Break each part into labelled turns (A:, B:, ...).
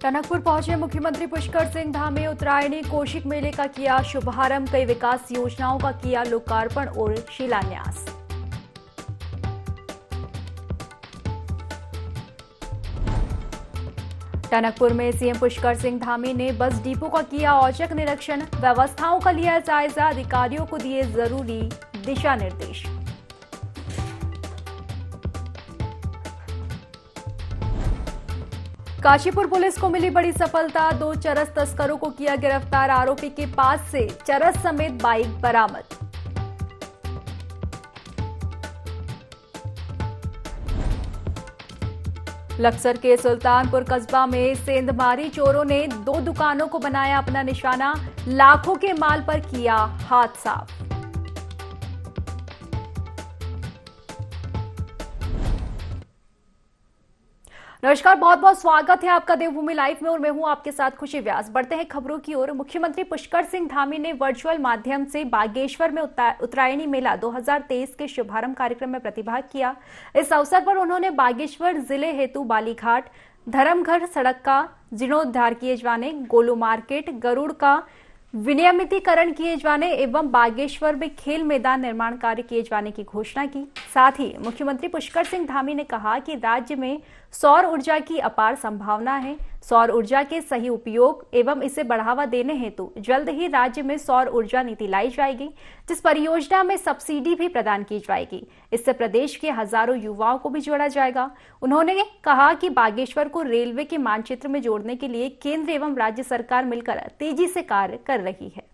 A: टनकपुर पहुंचे मुख्यमंत्री पुष्कर सिंह धामी। उत्तरायणी कौशिक मेले का किया शुभारंभ, कई विकास योजनाओं का किया लोकार्पण और शिलान्यास। टनकपुर में सीएम पुष्कर सिंह धामी ने बस डिपो का किया औचक निरीक्षण, व्यवस्थाओं का लिया जायजा, अधिकारियों को दिए जरूरी दिशा निर्देश। काशीपुर पुलिस को मिली बड़ी सफलता, 2 चरस तस्करों को किया गिरफ्तार, आरोपी के पास से चरस समेत बाइक बरामद। लक्सर के सुल्तानपुर कस्बा में सेंधमारी चोरों ने 2 दुकानों को बनाया अपना निशाना, लाखों के माल पर किया हाथ साफ। नमस्कार, बहुत बहुत स्वागत है आपका देवभूमि लाइव में और मैं हूं आपके साथ खुशी व्यास। बढ़ते हैं खबरों की ओर। मुख्यमंत्री पुष्कर सिंह धामी ने वर्चुअल माध्यम से बागेश्वर में उत्तरायणी मेला 2023 के शुभारंभ कार्यक्रम में प्रतिभाग किया। इस अवसर पर उन्होंने बागेश्वर जिले हेतु बालीघाट, धर्मघर सड़क का जीर्णोद्धार किए जाने, गोलू मार्केट, गरुड़ का विनियमितीकरण किए जाने एवं बागेश्वर में खेल मैदान निर्माण कार्य किए जाने की घोषणा की। साथ ही मुख्यमंत्री पुष्कर सिंह धामी ने कहा कि राज्य में सौर ऊर्जा की अपार संभावना है। सौर ऊर्जा के सही उपयोग एवं इसे बढ़ावा देने हेतु जल्द ही राज्य में सौर ऊर्जा नीति लाई जाएगी, जिस परियोजना में सब्सिडी भी प्रदान की जाएगी। इससे प्रदेश के हजारों युवाओं को भी जोड़ा जाएगा। उन्होंने कहा कि बागेश्वर को रेलवे के मानचित्र में जोड़ने के लिए केंद्र एवं राज्य सरकार मिलकर तेजी से कार्य कर रही है।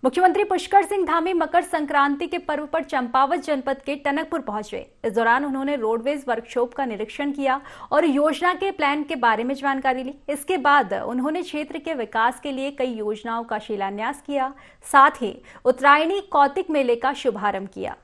A: मुख्यमंत्री पुष्कर सिंह धामी मकर संक्रांति के पर्व पर चंपावत जनपद के टनकपुर पहुंचे। इस दौरान उन्होंने रोडवेज वर्कशॉप का निरीक्षण किया और योजना के प्लान के बारे में जानकारी ली। इसके बाद उन्होंने क्षेत्र के विकास के लिए कई योजनाओं का शिलान्यास किया, साथ ही उत्तरायणी कौतिक मेले का शुभारंभ किया।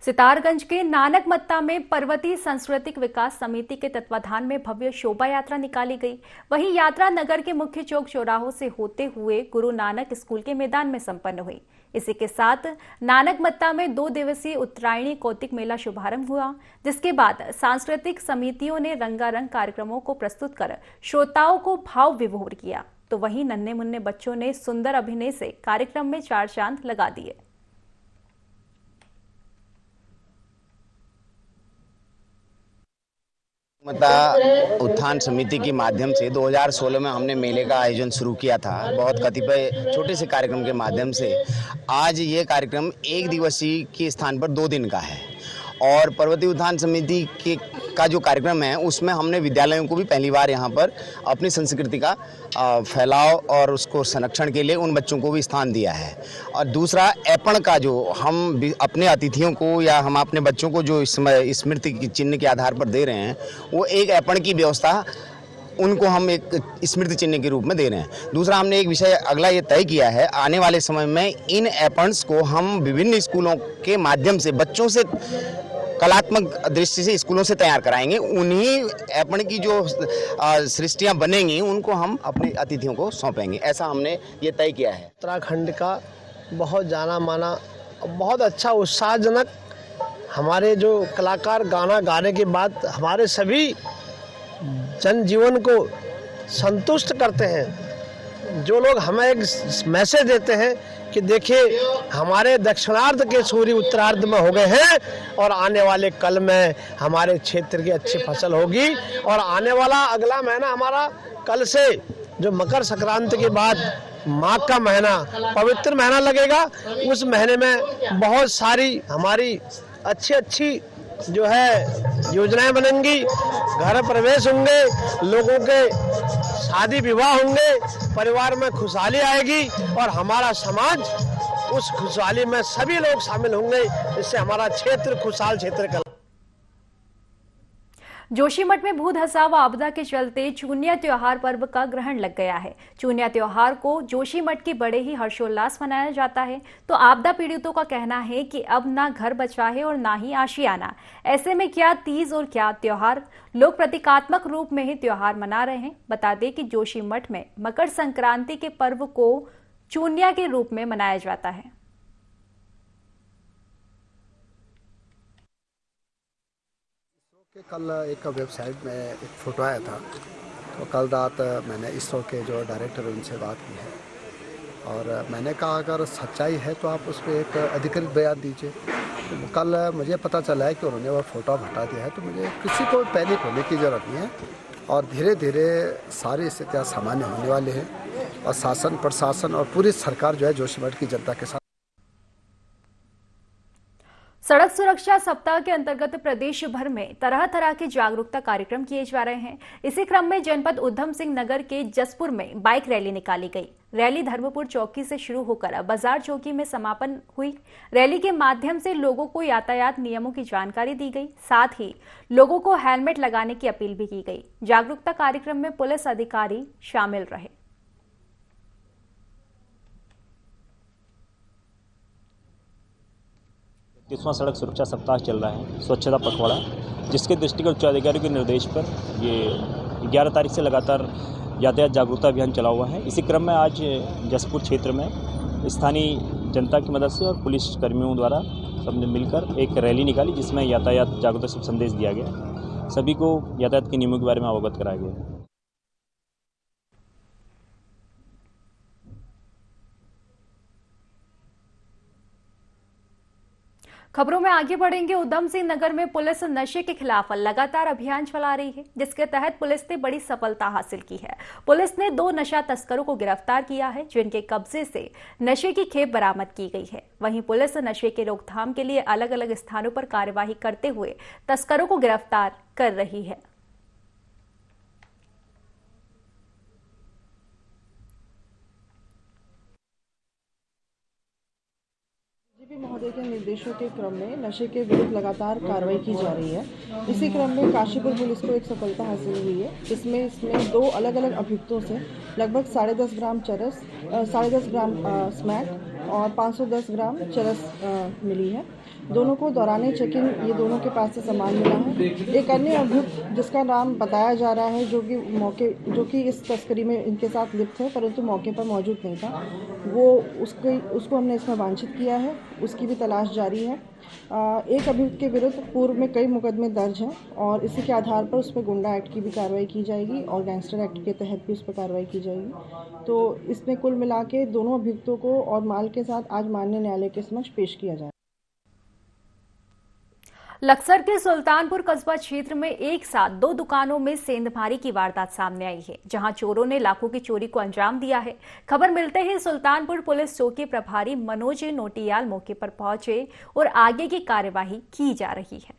A: सितारगंज के नानक मत्ता में पर्वतीय सांस्कृतिक विकास समिति के तत्वाधान में भव्य शोभा यात्रा निकाली गई। वहीं यात्रा नगर के मुख्य चौक चौराहों से होते हुए गुरु नानक स्कूल के मैदान में संपन्न हुई। इसी के साथ नानक मत्ता में 2 दिवसीय उत्तरायणी कौतिक मेला शुभारंभ हुआ, जिसके बाद सांस्कृतिक समितियों ने रंगारंग कार्यक्रमों को प्रस्तुत कर श्रोताओं को भाव विभोर किया। तो वहीं नन्हे मुन्ने बच्चों ने सुंदर अभिनय से कार्यक्रम में 4 चांद लगा दिए।
B: मत्ता उत्थान समिति के माध्यम से 2016 में हमने मेले का आयोजन शुरू किया था। बहुत कतिपय छोटे से कार्यक्रम के माध्यम से आज ये कार्यक्रम 1 दिवसीय के स्थान पर 2 दिन का है और पर्वतीय उत्थान समिति का जो कार्यक्रम है उसमें हमने विद्यालयों को भी पहली बार यहाँ पर अपनी संस्कृति का फैलाव और उसको संरक्षण के लिए उन बच्चों को भी स्थान दिया है। और दूसरा ऐपण का जो हम अपने अतिथियों को या हम अपने बच्चों को जो स्मृति चिन्ह के आधार पर दे रहे हैं, वो एक ऐपण की व्यवस्था उनको हम एक स्मृति चिन्ह के रूप में दे रहे हैं। दूसरा हमने एक विषय अगला ये तय किया है, आने वाले समय में इन ऐपण्स को हम विभिन्न स्कूलों के माध्यम से बच्चों से कलात्मक दृष्टि से स्कूलों से तैयार कराएंगे। उन्हीं ऐपण की जो सृष्टियां बनेंगी उनको हम अपने अतिथियों को सौंपेंगे, ऐसा हमने ये तय किया है।
C: उत्तराखंड का बहुत जाना माना बहुत अच्छा उत्साहजनक हमारे जो कलाकार गाना गाने के बाद हमारे सभी जनजीवन को संतुष्ट करते हैं। जो लोग हमें एक मैसेज देते हैं कि देखिए हमारे दक्षिणार्ध के सूर्य उत्तरार्ध में हो गए हैं और आने वाले कल में हमारे क्षेत्र की अच्छी फसल होगी और आने वाला अगला महीना हमारा कल से जो मकर संक्रांति के बाद माघ का महीना पवित्र महीना लगेगा, उस महीने में बहुत सारी हमारी अच्छी जो है योजनाएं बनेंगी, घर प्रवेश होंगे, लोगों के शादी विवाह होंगे, परिवार में खुशहाली आएगी और हमारा समाज उस खुशहाली में सभी लोग शामिल होंगे, जिससे हमारा क्षेत्र खुशहाल क्षेत्र का।
A: जोशीमठ में भू धसाव आपदा के चलते चूनिया त्योहार पर्व का ग्रहण लग गया है। चूनिया त्योहार को जोशीमठ के बड़े ही हर्षोल्लास मनाया जाता है। तो आपदा पीड़ितों का कहना है कि अब ना घर बचा है और ना ही आशियाना। ऐसे में क्या तीज और क्या त्योहार, लोग प्रतीकात्मक रूप में ही त्योहार मना रहे हैं। बता दें कि जोशीमठ में मकर संक्रांति के पर्व को चूनिया के रूप में मनाया जाता है।
D: कि कल एक वेबसाइट में एक फ़ोटो आया था, तो कल रात मैंने इसरो के जो डायरेक्टर हैं उनसे बात की है और मैंने कहा अगर सच्चाई है तो आप उस पर एक अधिकृत बयान दीजिए। तो कल मुझे पता चला है कि उन्होंने वो फ़ोटो हटा दिया है, तो मुझे किसी को पैनिक होने की ज़रूरत नहीं है और धीरे धीरे सारी स्थितियाँ सामान्य होने वाली हैं और शासन प्रशासन और पूरी सरकार जो है जोशीमठ की जनता के साथ।
A: सड़क सुरक्षा सप्ताह के अंतर्गत प्रदेश भर में तरह तरह के जागरूकता कार्यक्रम किए जा रहे हैं। इसी क्रम में जनपद उधम सिंह नगर के जसपुर में बाइक रैली निकाली गई। रैली धर्मपुर चौकी से शुरू होकर बाजार चौकी में समापन हुई। रैली के माध्यम से लोगों को यातायात नियमों की जानकारी दी गई, साथ ही लोगों को हेलमेट लगाने की अपील भी की गई। जागरूकता कार्यक्रम में पुलिस अधिकारी शामिल रहे।
E: तीसवां सड़क सुरक्षा सप्ताह चल रहा है, स्वच्छता पखवाड़ा, जिसके दृष्टिगत उच्चाधिकारी के निर्देश पर ये 11 तारीख से लगातार यातायात जागरूकता अभियान चला हुआ है। इसी क्रम में आज जसपुर क्षेत्र में स्थानीय जनता की मदद से और पुलिस कर्मियों द्वारा सबने मिलकर एक रैली निकाली, जिसमें यातायात जागरूकता शुभ संदेश दिया गया। सभी को यातायात के नियमों के बारे में अवगत कराया गया।
A: खबरों में आगे बढ़ेंगे। उधम सिंह नगर में पुलिस नशे के खिलाफ लगातार अभियान चला रही है, जिसके तहत पुलिस ने बड़ी सफलता हासिल की है। पुलिस ने 2 नशा तस्करों को गिरफ्तार किया है, जिनके कब्जे से नशे की खेप बरामद की गई है। वहीं पुलिस नशे के रोकथाम के लिए अलग अलग स्थानों पर कार्यवाही करते हुए तस्करों को गिरफ्तार कर रही है।
F: डीजीपी महोदय के निर्देशों के क्रम में नशे के विरुद्ध लगातार कार्रवाई की जा रही है। इसी क्रम में काशीपुर पुलिस को एक सफलता हासिल हुई है। इसमें 2 अलग अलग अभियुक्तों से लगभग 10.5 ग्राम चरस, 10.5 ग्राम स्मैक और 510 ग्राम चरस मिली है। दोनों को दौराने चेकिंग ये दोनों के पास से सामान मिला है। एक अन्य अभियुक्त जिसका नाम बताया जा रहा है, जो कि इस तस्करी में इनके साथ लिप्त है, परंतु मौके पर मौजूद नहीं था, वो उसको हमने इसमें वांछित किया है। उसकी भी तलाश जारी है। एक अभियुक्त के विरुद्ध पूर्व में कई मुकदमे दर्ज हैं और इसी के आधार पर उस पर गुंडा एक्ट की भी कार्रवाई की जाएगी और गैंगस्टर एक्ट के तहत भी उस पर कार्रवाई की जाएगी। तो इसमें कुल मिला के दोनों अभियुक्तों को और माल के साथ आज माननीय न्यायालय के समक्ष पेश किया जाए।
A: लक्सर के सुल्तानपुर कस्बा क्षेत्र में एक साथ 2 दुकानों में सेंधमारी की वारदात सामने आई है, जहां चोरों ने लाखों की चोरी को अंजाम दिया है। खबर मिलते ही सुल्तानपुर पुलिस चौकी प्रभारी मनोज नोटियाल मौके पर पहुंचे और आगे की कार्यवाही की जा रही है।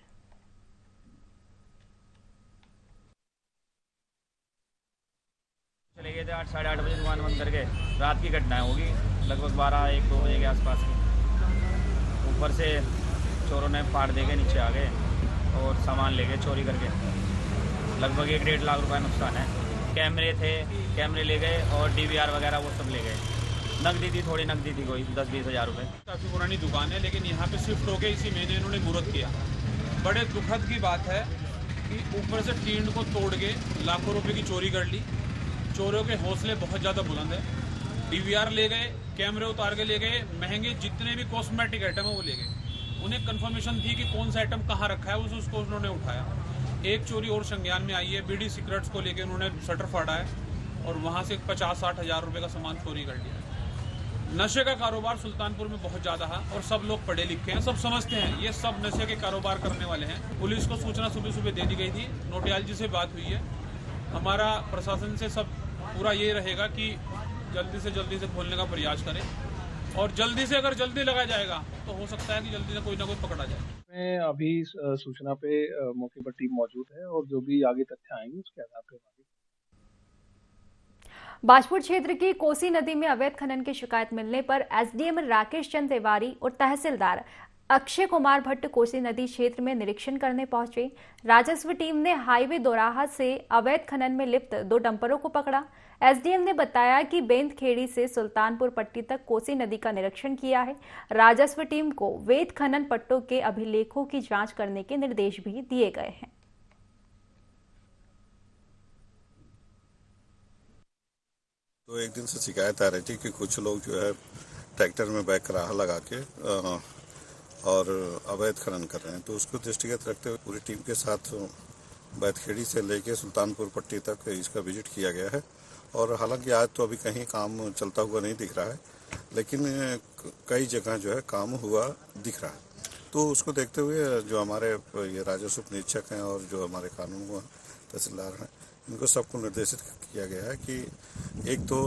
G: चले गए थे 8 साढ़े 8 बजे दुकान बंद करके। रात की घटना होगी, लगभग 12-1-2 बजे के आसपास की। ऊपर से चोरों ने फाड़ दे के नीचे आ गए और सामान ले गए चोरी करके। लगभग 1-1.5 लाख रुपए नुकसान है। कैमरे थे, कैमरे ले गए और डीवीआर वगैरह वो सब ले गए। नकदी थी, थोड़ी नकदी थी, कोई 10-20 हज़ार रुपये।
H: काफ़ी पुरानी दुकान है, लेकिन यहाँ पे शिफ्ट होके इसी महीने इन्होंने मुहूर्त किया। बड़े दुखद की बात है कि ऊपर से टीन को तोड़ के लाखों रुपए की चोरी कर ली। चोरों के हौसले बहुत ज़्यादा बुलंद है। डीवीआर ले गए, कैमरे उतार के ले गए, महंगे जितने भी कॉस्मेटिक आइटम है वो ले गए। उन्हें कंफर्मेशन थी कि कौन सा आइटम कहाँ रखा है, उसको उन्होंने उठाया। एक चोरी और संज्ञान में आई है। बीडी सिगरेट्स को लेकर उन्होंने शटर फाड़ा है और वहाँ से 50-60 हज़ार रुपये का सामान चोरी कर लिया। नशे का कारोबार सुल्तानपुर में बहुत ज़्यादा है और सब लोग पढ़े लिखे हैं, सब समझते हैं ये सब नशे के कारोबार करने वाले हैं। पुलिस को सूचना सुबह सुबह दे दी गई थी। नोटियाल जी से बात हुई है। हमारा प्रशासन से सब पूरा ये रहेगा कि जल्दी से खोलने का प्रयास करें और जल्दी से अगर जल्दी लगा जाएगा तो हो सकता है कि जल्दी से कोई ना कोई पकड़ा जाए।
I: मैं अभी सूचना पे मौके पर टीम मौजूद है और जो भी आगे तथ्य आएंगे उसके आधार पर
A: बाजपुर क्षेत्र की कोसी नदी में अवैध खनन की शिकायत मिलने पर एसडीएम राकेश चंद तिवारी और तहसीलदार अक्षय कुमार भट्ट कोसी नदी क्षेत्र में निरीक्षण करने पहुंचे। राजस्व टीम ने हाईवे दोराहा से अवैध खनन में लिप्त 2 डंपरों को पकड़ा। एसडीएम ने बताया कि बेंतखेड़ी से सुल्तानपुर पट्टी तक कोसी नदी का निरीक्षण किया है। राजस्व टीम को अवैध खनन पट्टों के अभिलेखों की जांच करने के निर्देश भी दिए गए हैं।
J: तो एक दिन से शिकायत आ रही थी कि कुछ लोग जो है ट्रैक्टर में बैकराहा लगा के और अवैध खनन कर रहे हैं, तो उसको दृष्टिगत रखते हुए पूरी टीम के साथ बैतखेड़ी से लेके सुल्तानपुर पट्टी तक इसका विजिट किया गया है। और हालांकि आज तो अभी कहीं काम चलता हुआ नहीं दिख रहा है, लेकिन कई जगह जो है काम हुआ दिख रहा है। तो उसको देखते हुए जो हमारे ये राजस्व निरीक्षक हैं और जो हमारे कानून तहसीलदार हैं, इनको सबको निर्देशित किया गया है कि एक तो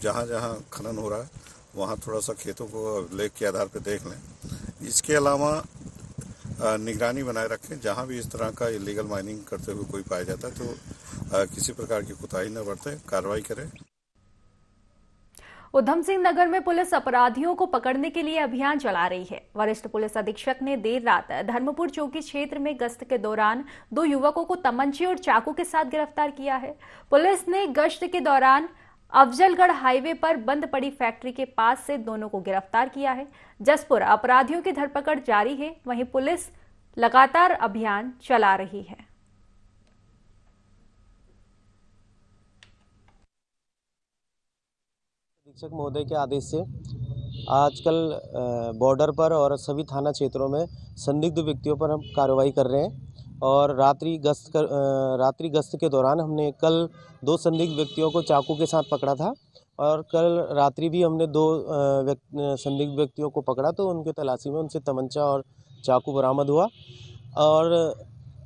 J: जहाँ जहाँ खनन हो रहा है वहाँ थोड़ा सा खेतों को अभिलेख के आधार पर देख लें। इसके अलावा निगरानी बनाए रखें, जहाँ भी इस तरह का इलीगल माइनिंग करते हुए कोई पाया जाता है तो किसी प्रकार की कोताही न बरतें, कार्रवाई करें।
A: उधम सिंह नगर में पुलिस अपराधियों को पकड़ने के लिए अभियान चला रही है। वरिष्ठ पुलिस अधीक्षक ने देर रात धर्मपुर चौकी क्षेत्र में गश्त के दौरान 2 युवकों को तमंचे और चाकू के साथ गिरफ्तार किया है। पुलिस ने गश्त के दौरान अफजलगढ़ हाईवे पर बंद पड़ी फैक्ट्री के पास से दोनों को गिरफ्तार किया है। जसपुर अपराधियों की धरपकड़ जारी है, वहीं पुलिस लगातार अभियान चला रही है।
K: अधीक्षक महोदय के आदेश से आजकल बॉर्डर पर और सभी थाना क्षेत्रों में संदिग्ध व्यक्तियों पर हम कार्रवाई कर रहे हैं। और रात्रि गश्त के दौरान हमने कल 2 संदिग्ध व्यक्तियों को चाकू के साथ पकड़ा था और कल रात्रि भी हमने 2 संदिग्ध व्यक्तियों को पकड़ा, तो उनके तलाशी में उनसे तमंचा और चाकू बरामद हुआ। और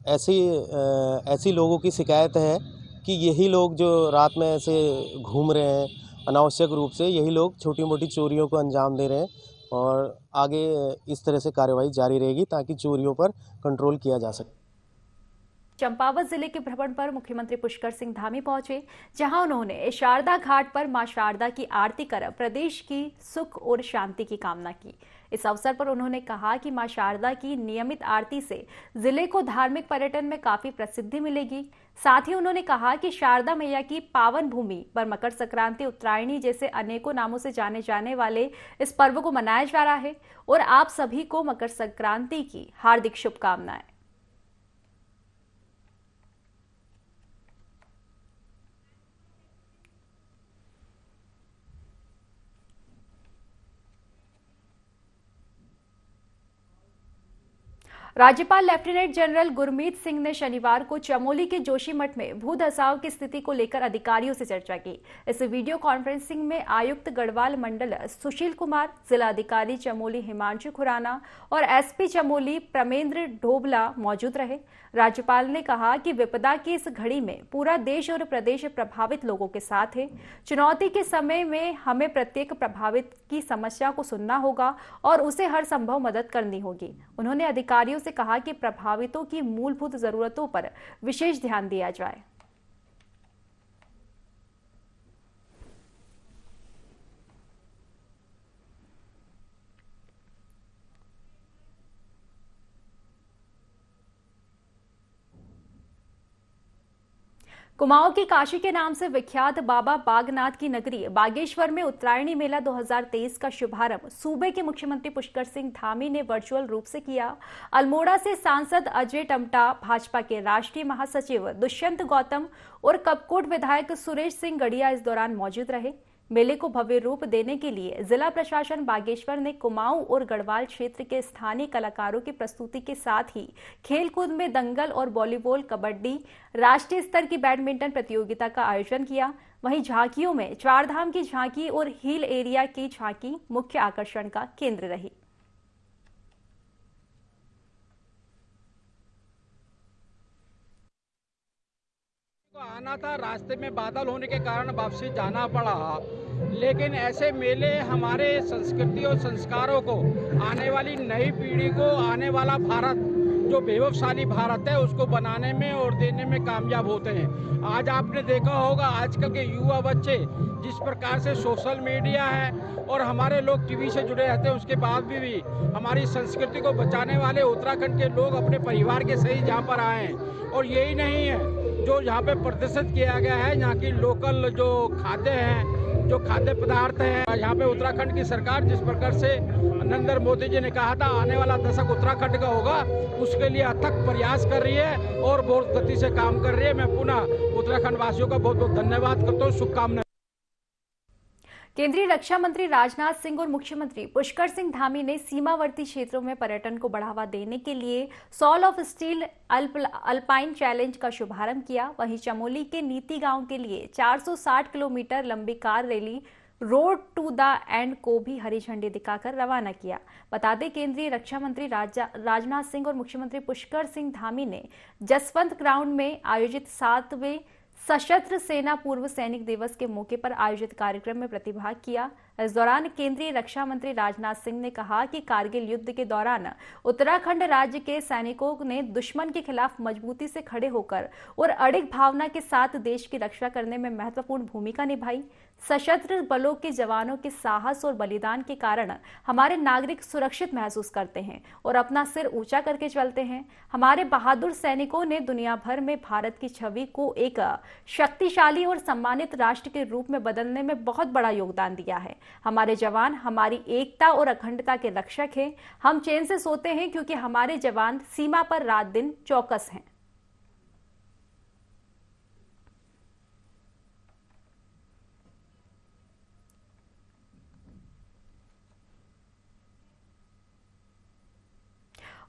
K: ऐसी लोगों की शिकायत है कि यही लोग जो रात में ऐसे घूम रहे हैं अनावश्यक रूप से, यही लोग छोटी मोटी चोरियों को अंजाम दे रहे हैं। और आगे इस तरह से कार्रवाई जारी रहेगी ताकि चोरियों पर कंट्रोल किया जा सके।
A: चंपावत जिले के भ्रमण पर मुख्यमंत्री पुष्कर सिंह धामी पहुंचे, जहां उन्होंने शारदा घाट पर मां शारदा की आरती कर प्रदेश की सुख और शांति की कामना की। इस अवसर पर उन्होंने कहा कि मां शारदा की नियमित आरती से जिले को धार्मिक पर्यटन में काफी प्रसिद्धि मिलेगी। साथ ही उन्होंने कहा कि शारदा मैया की पावन भूमि पर मकर संक्रांति, उत्तरायणी जैसे अनेकों नामों से जाने जाने वाले इस पर्व को मनाया जा रहा है और आप सभी को मकर संक्रांति की हार्दिक शुभकामनाएं। राज्यपाल लेफ्टिनेंट जनरल गुरमीत सिंह ने शनिवार को चमोली के जोशीमठ में भू धसाव की स्थिति को लेकर अधिकारियों से चर्चा की। इस वीडियो कॉन्फ्रेंसिंग में आयुक्त गढ़वाल मंडल सुशील कुमार, जिला अधिकारी चमोली हिमांशु खुराना और एसपी चमोली प्रमेंद्र ढोबला मौजूद रहे। राज्यपाल ने कहा कि विपदा की इस घड़ी में पूरा देश और प्रदेश प्रभावित लोगों के साथ है। चुनौती के समय में हमें प्रत्येक प्रभावित की समस्या को सुनना होगा और उसे हर संभव मदद करनी होगी। उन्होंने अधिकारियों से कहा कि प्रभावितों की मूलभूत जरूरतों पर विशेष ध्यान दिया जाए। कुमाऊं की काशी के नाम से विख्यात बाबा बागनाथ की नगरी बागेश्वर में उत्तरायणी मेला 2023 का शुभारंभ सूबे के मुख्यमंत्री पुष्कर सिंह धामी ने वर्चुअल रूप से किया। अल्मोड़ा से सांसद अजय टमटा, भाजपा के राष्ट्रीय महासचिव दुष्यंत गौतम और कपकोट विधायक सुरेश सिंह गढ़िया इस दौरान मौजूद रहे। मेले को भव्य रूप देने के लिए जिला प्रशासन बागेश्वर ने कुमाऊं और गढ़वाल क्षेत्र के स्थानीय कलाकारों की प्रस्तुति के साथ ही खेलकूद में दंगल और वॉलीबॉल, कबड्डी, राष्ट्रीय स्तर की बैडमिंटन प्रतियोगिता का आयोजन किया। वहीं झांकियों में चारधाम की झांकी और हिल एरिया की झांकी मुख्य आकर्षण का केंद्र रही।
L: आना था, रास्ते में बादल होने के कारण वापसी जाना पड़ा, लेकिन ऐसे मेले हमारे संस्कृति और संस्कारों को, आने वाली नई पीढ़ी को, आने वाला भारत जो वैभवशाली भारत है उसको बनाने में और देने में कामयाब होते हैं। आज आपने देखा होगा आजकल के युवा बच्चे जिस प्रकार से सोशल मीडिया है और हमारे लोग टीवी से जुड़े रहते हैं, उसके बाद भी हमारी संस्कृति को बचाने वाले उत्तराखंड के लोग अपने परिवार के सहित यहाँ पर आए हैं। और यही नहीं है, जो यहाँ पे प्रदर्शित किया गया है, यहाँ की लोकल जो खाद्य हैं, जो खाद्य पदार्थ हैं, यहाँ पे उत्तराखंड की सरकार जिस प्रकार से नरेंद्र मोदी जी ने कहा था आने वाला दशक उत्तराखंड का होगा, उसके लिए अथक प्रयास कर रही है और बहुत गति से काम कर रही है। मैं पुनः उत्तराखंड वासियों का बहुत बहुत धन्यवाद करता हूँ, शुभकामनाएं।
A: केंद्रीय रक्षा मंत्री राजनाथ सिंह और मुख्यमंत्री पुष्कर सिंह धामी ने सीमावर्ती क्षेत्रों में पर्यटन को बढ़ावा देने के लिए Soul of Steel Alpine Challenge का शुभारंभ किया। वहीं चमोली के नीति गांव के लिए 460 किलोमीटर लंबी car rally road to the end को भी हरी झंडी दिखाकर रवाना किया। बता दें, केंद्रीय रक्षा मंत्री राजनाथ सिंह और मुख्यमंत्री पुष्कर सिंह धामी ने जसवंत ग्राउंड में आयोजित 7वें सशस्त्र सेना पूर्व सैनिक दिवस के मौके पर आयोजित कार्यक्रम में प्रतिभाग किया। इस दौरान केंद्रीय रक्षा मंत्री राजनाथ सिंह ने कहा कि कारगिल युद्ध के दौरान उत्तराखंड राज्य के सैनिकों ने दुश्मन के खिलाफ मजबूती से खड़े होकर और अडिग भावना के साथ देश की रक्षा करने में महत्वपूर्ण भूमिका निभाई। सशस्त्र बलों के जवानों के साहस और बलिदान के कारण हमारे नागरिक सुरक्षित महसूस करते हैं और अपना सिर ऊंचा करके चलते हैं। हमारे बहादुर सैनिकों ने दुनिया भर में भारत की छवि को एक शक्तिशाली और सम्मानित राष्ट्र के रूप में बदलने में बहुत बड़ा योगदान दिया है। हमारे जवान हमारी एकता और अखंडता के रक्षक हैं। हम चैन से सोते हैं क्योंकि हमारे जवान सीमा पर रात दिन चौकस हैं।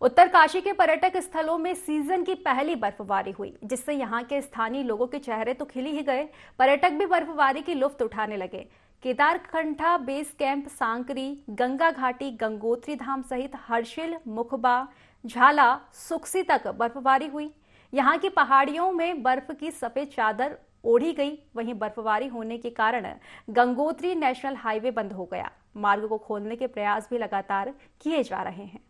A: उत्तरकाशी के पर्यटक स्थलों में सीजन की पहली बर्फबारी हुई, जिससे यहां के स्थानीय लोगों के चेहरे तो खिल ही गए। पर्यटक भी बर्फबारी की लुत्फ उठाने लगे। केदारकंठा बेस कैंप, सांकरी, गंगा घाटी, गंगोत्री धाम सहित हर्षिल, मुखबा, झाला, सुखसी तक बर्फबारी हुई। यहां की पहाड़ियों में बर्फ की सफेद चादर ओढ़ी गई। वहीं बर्फबारी होने के कारण गंगोत्री नेशनल हाईवे बंद हो गया। मार्ग को खोलने के प्रयास भी लगातार किए जा रहे हैं।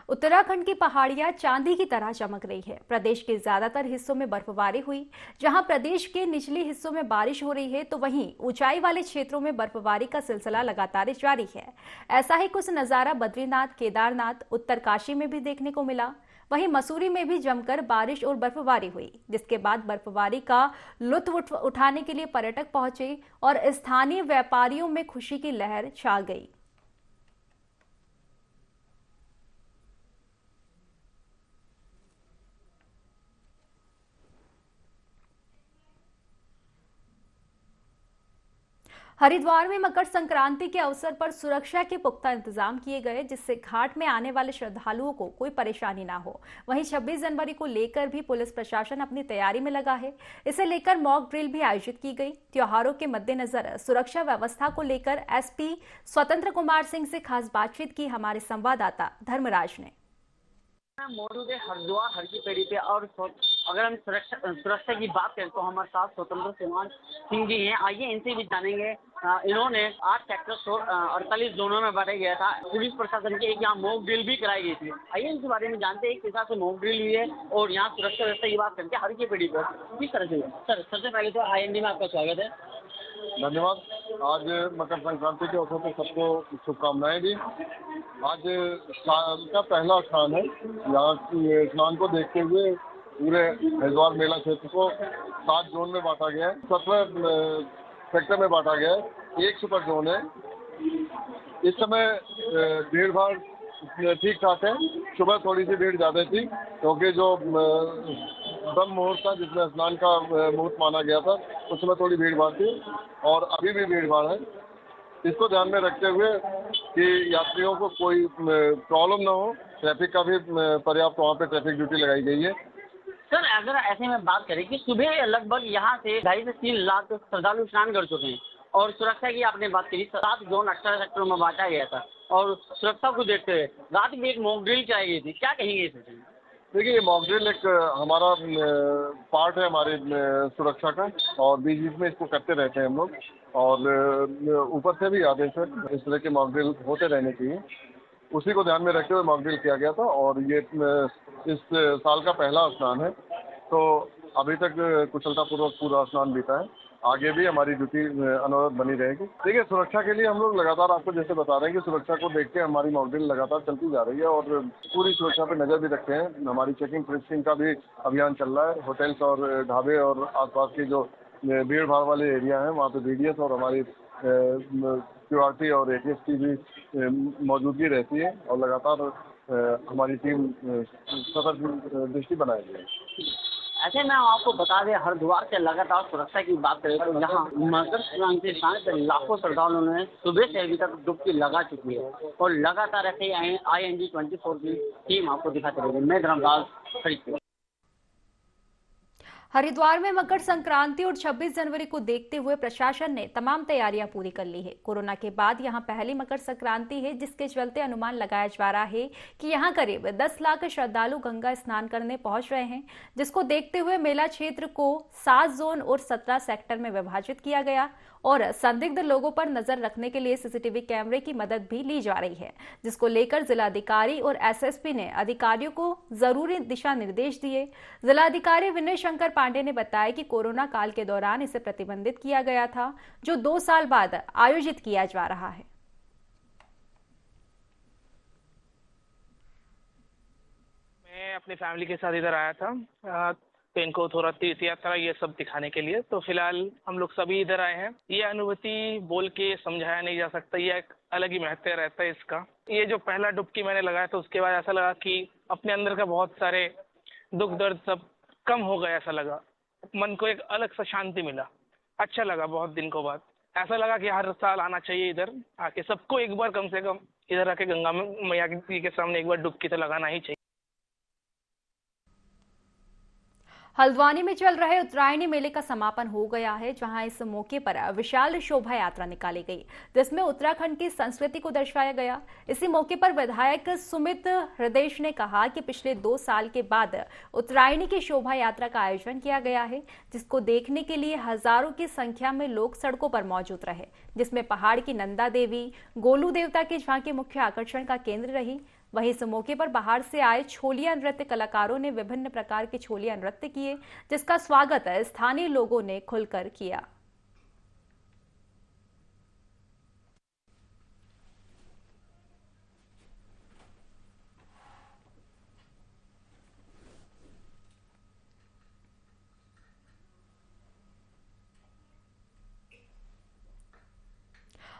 A: उत्तराखंड की पहाड़ियां चांदी की तरह चमक रही है। प्रदेश के ज्यादातर हिस्सों में बर्फबारी हुई। जहां प्रदेश के निचले हिस्सों में बारिश हो रही है, तो वहीं ऊंचाई वाले क्षेत्रों में बर्फबारी का सिलसिला लगातार जारी है। ऐसा ही कुछ नजारा बद्रीनाथ, केदारनाथ, उत्तरकाशी में भी देखने को मिला। वहीं मसूरी में भी जमकर बारिश और बर्फबारी हुई, जिसके बाद बर्फबारी का लुत्फ उठाने के लिए पर्यटक पहुंचे और स्थानीय व्यापारियों में खुशी की लहर छा गई। हरिद्वार में मकर संक्रांति के अवसर पर सुरक्षा के पुख्ता इंतजाम किए गए, जिससे घाट में आने वाले श्रद्धालुओं को कोई परेशानी ना हो। वहीं 26 जनवरी को लेकर भी पुलिस प्रशासन अपनी तैयारी में लगा है। इसे लेकर मॉक ड्रिल भी आयोजित की गई। त्योहारों के मद्देनजर सुरक्षा व्यवस्था को लेकर एसपी स्वतंत्र कुमार सिंह से खास बातचीत की हमारे संवाददाता धर्मराज ने।
M: मौजूद है हरिद्वार हर की पेड़ी पे, और अगर हम सुरक्षा की बात करें तो हमारे साथ स्वतंत्र कुमार सिंह जी हैं। आइए इनसे भी जानेंगे। इन्होंने 8 सेक्टर 48 जोनों में बांटा गया था। पुलिस प्रशासन की एक यहाँ मॉक ड्रिल भी कराई गई थी। आइए इनके बारे में जानते हैं किस हिसाब से मॉक ड्रिल हुई है और यहाँ सुरक्षा व्यवस्था की बात करते हैं हर की पेड़ी पर किस तरह से। सर, सबसे पहले तो IND में आपका स्वागत है।
N: धन्यवाद। आज मकर संक्रांति के अवसर पर सबको शुभकामनाएं दी। आज साल का पहला स्नान है। यहाँ स्नान को देखते हुए पूरे हरिद्वार मेला क्षेत्र को 7 जोन में बांटा गया है। 17 सेक्टर में बांटा गया है। 1 सुपर जोन है। इस समय भीड़ भाड़ ठीक ठाक है। सुबह थोड़ी सी भीड़ ज़्यादा थी क्योंकि जो ब्रह्म मुहूर्त था जिसमें स्नान का मुहूर्त माना गया था, उस समय थोड़ी भीड़ भाड़ थी और अभी भी भीड़ भाड़ है। इसको ध्यान में रखते हुए कि यात्रियों को कोई प्रॉब्लम ना हो, ट्रैफिक का भी पर्याप्त वहाँ पे ट्रैफिक ड्यूटी लगाई गई है।
M: सर, अगर ऐसे में बात करें कि सुबह लगभग यहाँ से 2.5 से 3 लाख श्रद्धालु स्नान कर चुके हैं और सुरक्षा की आपने बात करी, 7 जोन 18 सेक्टरों में बांटा गया था और सुरक्षा को देखते हुए रात में एक मॉक ड्रिल कराई गई थी, क्या कहेंगे इस विषय में?
N: देखिए, ये मॉक ड्रिल एक हमारा पार्ट है हमारे सुरक्षा का, और बीच बीच में इसको करते रहते हैं हम लोग, और ऊपर से भी आदेश है इस तरह के मॉक ड्रिल होते रहने चाहिए। उसी को ध्यान में रखते हुए मॉक ड्रिल किया गया था, और ये इस साल का पहला स्नान है, तो अभी तक कुशलतापूर्वक पूरा स्नान बीता है। आगे भी हमारी ड्यूटी अनवरत बनी रहेगी। देखिए, सुरक्षा के लिए हम लोग लगातार आपको जैसे बता रहे हैं कि सुरक्षा को देखते हमारी मॉक ड्रिल लगातार चलती जा रही है, और पूरी सुरक्षा पे नज़र भी रखते हैं। हमारी चेकिंग फ्रिस्किंग का भी अभियान चल रहा है। होटल्स और ढाबे और आसपास के जो भीड़ भाड़ वाले एरिया हैं वहाँ पे BDS और हमारी QRT और ATF की भी मौजूदगी रहती है, और लगातार हमारी टीम सतर्क दृष्टि बनाए हुई है।
M: ऐसे में आपको बता दें, हरिद्वार से लगातार सुरक्षा की बात करें तो यहाँ मकर संक्रांति स्नान से लाखों श्रद्धालुओं ने सुबह से अभी तक डुबकी लगा चुकी है, और लगातार ऐसे ING 24 की टीम आपको दिखाती रहेगी। मैं धर्मदास खरीद।
A: हरिद्वार में मकर संक्रांति और 26 जनवरी को देखते हुए प्रशासन ने तमाम तैयारियां पूरी कर ली है। कोरोना के बाद यहां पहली मकर संक्रांति है, जिसके चलते अनुमान लगाया जा रहा है कि यहां करीब 10 लाख श्रद्धालु गंगा स्नान करने पहुंच रहे हैं, जिसको देखते हुए मेला क्षेत्र को 7 जोन और 17 सेक्टर में विभाजित किया गया, और संदिग्ध लोगों पर नजर रखने के लिए CCTV कैमरे की मदद भी ली जा रही है, जिसको लेकर जिलाधिकारी और SSP ने अधिकारियों को जरूरी दिशा निर्देश दिए। जिलाधिकारी विनय शंकर पांडे ने बताया कि कोरोना काल के दौरान इसे प्रतिबंधित किया गया था, जो 2 साल बाद आयोजित किया जा रहा है।
O: मैं अपनी फैमिली के साथ इधर आया था, तो इनको थोड़ा तीर्थ यात्रा ये सब दिखाने के लिए, तो फिलहाल हम लोग सभी इधर आए हैं। ये अनुभूति बोल के समझाया नहीं जा सकता, ये एक अलग ही महत्व रहता है इसका। ये जो पहला डुबकी मैंने लगाया था, उसके बाद ऐसा लगा कि अपने अंदर का बहुत सारे दुख दर्द सब कम हो गया, ऐसा लगा। मन को एक अलग सा शांति मिला, अच्छा लगा। बहुत दिन को बाद ऐसा लगा कि हर साल आना चाहिए इधर आके, सबको एक बार कम से कम इधर आके गंगा मैया के सामने एक बार डुबकी तो लगाना ही चाहिए।
A: हल्द्वानी में चल रहे उत्तरायणी मेले का समापन हो गया है, जहां इस मौके पर विशाल शोभा यात्रा निकाली गई, जिसमें उत्तराखंड की संस्कृति को दर्शाया गया। इसी मौके पर विधायक सुमित हृदयेश ने कहा कि पिछले 2 साल के बाद उत्तरायणी की शोभा यात्रा का आयोजन किया गया है, जिसको देखने के लिए हजारों की संख्या में लोग सड़कों पर मौजूद रहे, जिसमें पहाड़ की नंदा देवी गोलू देवता की झांकी मुख्य आकर्षण का केंद्र रही। वहीं इस मौके पर बाहर से आए छोलिया नृत्य कलाकारों ने विभिन्न प्रकार के छोलिया नृत्य किए, जिसका स्वागत स्थानीय लोगों ने खुलकर किया।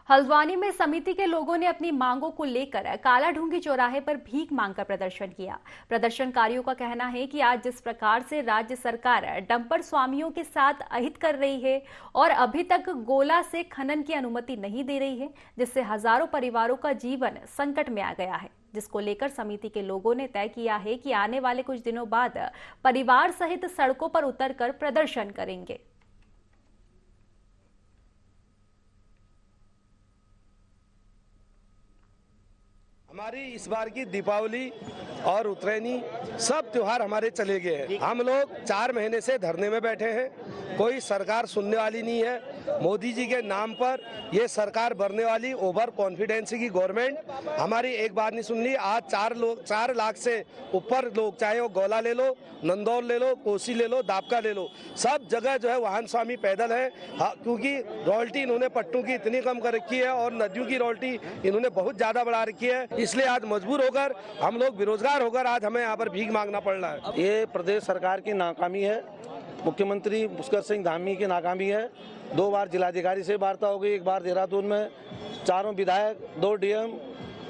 A: हल्द्वानी में समिति के लोगों ने अपनी मांगों को लेकर काला ढूंगी चौराहे पर भीख मांगकर प्रदर्शन किया। प्रदर्शनकारियों का कहना है कि आज जिस प्रकार से राज्य सरकार डंपर स्वामियों के साथ अहित कर रही है और अभी तक गोला से खनन की अनुमति नहीं दे रही है, जिससे हजारों परिवारों का जीवन संकट में आ गया है, जिसको लेकर समिति के लोगों ने तय किया है कि आने वाले कुछ दिनों बाद परिवार सहित सड़कों पर उतरकर प्रदर्शन करेंगे।
P: हमारी इस बार की दीपावली और उत्तरायणी सब त्योहार हमारे चले गए हैं। हम लोग 4 महीने से धरने में बैठे हैं, कोई सरकार सुनने वाली नहीं है। मोदी जी के नाम पर ये सरकार बढ़ने वाली ओवर कॉन्फिडेंस की गवर्नमेंट हमारी एक बात नहीं सुन ली। आज 4 लाख से ऊपर लोग, चाहे वो गोला ले लो, नंदौर ले लो, कोसी ले लो, दापका ले लो, सब जगह जो है वाहन स्वामी पैदल है, क्योंकि रॉयल्टी इन्होंने पट्टों की इतनी कम कर रखी है और नदियों की रॉयल्टी इन्होंने बहुत ज्यादा बढ़ा रखी है। इसलिए आज मजबूर होकर हम लोग बेरोजगार होकर आज हमें यहाँ पर भीख मांगना पड़ रहा है। ये प्रदेश सरकार की नाकामी है, मुख्यमंत्री पुष्कर सिंह धामी की नाकामी है। 2 बार जिलाधिकारी से वार्ता हो गई, 1 बार देहरादून में, 4 विधायक, 2 DM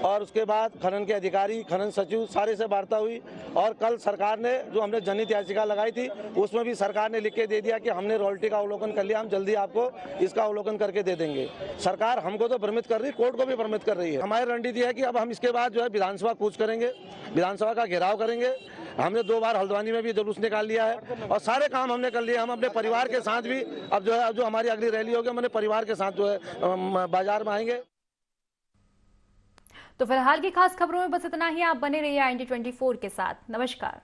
P: और उसके बाद खनन के अधिकारी, खनन सचिव, सारे से वार्ता हुई। और कल सरकार ने जो हमने जनहित याचिका लगाई थी उसमें भी सरकार ने लिख के दे दिया कि हमने रॉयल्टी का अवलोकन कर लिया, हम जल्दी आपको इसका अवलोकन करके दे देंगे। सरकार हमको तो भ्रमित कर रही है, कोर्ट को भी भ्रमित कर रही है। हमारी रणनीति है कि अब हम इसके बाद जो है विधानसभा कूच करेंगे, विधानसभा का घेराव करेंगे। हमने 2 बार हल्द्वानी में भी जुलूस निकाल लिया है और सारे काम हमने कर लिए। हम अपने परिवार के साथ भी अब जो है, जो हमारी अगली रैली होगी, हम अपने परिवार के साथ जो है बाजार में आएंगे।
A: तो फिलहाल की खास खबरों में बस इतना ही। आप बने रहिए ING 24 के साथ। नमस्कार।